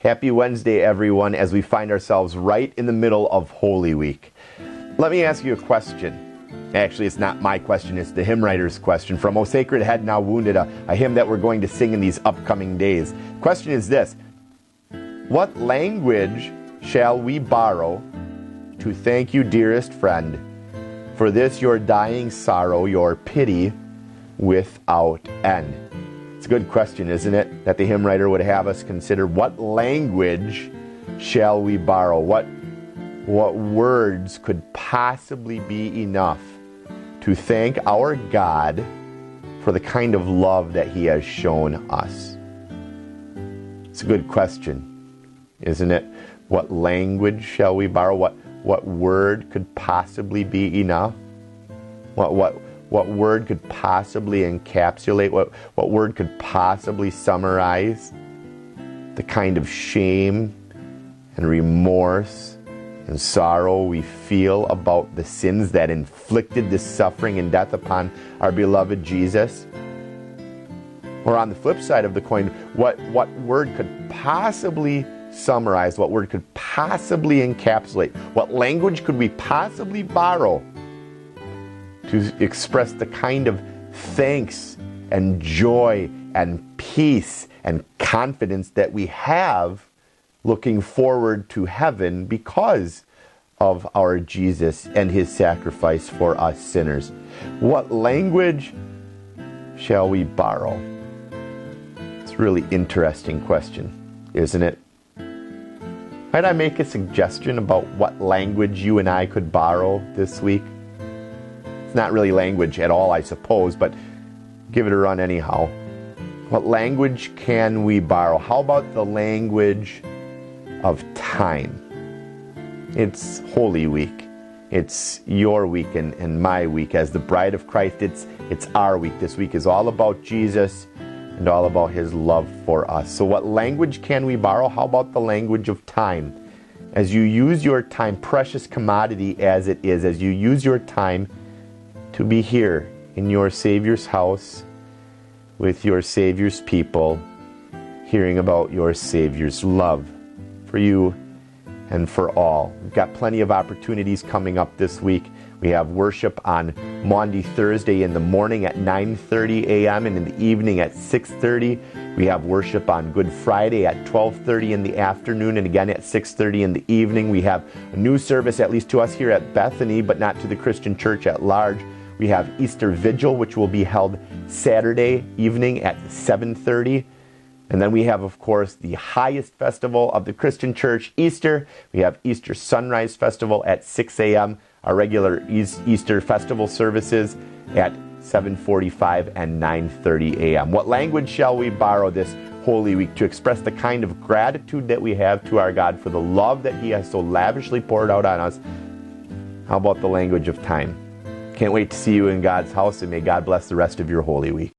Happy Wednesday, everyone, as we find ourselves right in the middle of Holy Week. Let me ask you a question. Actually, it's not my question, it's the hymn writer's question from O Sacred Head Now Wounded, a hymn that we're going to sing in these upcoming days. The question is this: what language shall we borrow to thank you, dearest friend, for this your dying sorrow, your pity without end? It's a good question, isn't it? That the hymn writer would have us consider. What language shall we borrow? What words could possibly be enough to thank our God for the kind of love that He has shown us? It's a good question, isn't it? What language shall we borrow? What word could possibly be enough? What word could possibly encapsulate? What word could possibly summarize the kind of shame and remorse and sorrow we feel about the sins that inflicted this suffering and death upon our beloved Jesus? Or on the flip side of the coin, what word could possibly summarize? What word could possibly encapsulate? What language could we possibly borrow to express the kind of thanks and joy and peace and confidence that we have looking forward to heaven because of our Jesus and His sacrifice for us sinners? What language shall we borrow? It's a really interesting question, isn't it? Might I make a suggestion about what language you and I could borrow this week? It's not really language at all, I suppose, but give it a run anyhow. What language can we borrow? How about the language of time? It's Holy Week. It's your week and my week. As the bride of Christ, it's our week. This week is all about Jesus and all about His love for us. So what language can we borrow? How about the language of time? As you use your time, precious commodity as it is, as you use your time to be here in your Savior's house with your Savior's people, hearing about your Savior's love for you and for all. We've got plenty of opportunities coming up this week. We have worship on Maundy Thursday in the morning at 9:30 a.m. and in the evening at 6:30. We have worship on Good Friday at 12:30 in the afternoon and again at 6:30 in the evening. We have a new service, at least to us here at Bethany, but not to the Christian church at large. We have Easter Vigil, which will be held Saturday evening at 7:30. And then we have, of course, the highest festival of the Christian church, Easter. We have Easter Sunrise Festival at 6 a.m., our regular Easter festival services at 7:45 and 9:30 a.m. What language shall we borrow this Holy Week to express the kind of gratitude that we have to our God for the love that He has so lavishly poured out on us? How about the language of time? Can't wait to see you in God's house, and may God bless the rest of your Holy Week.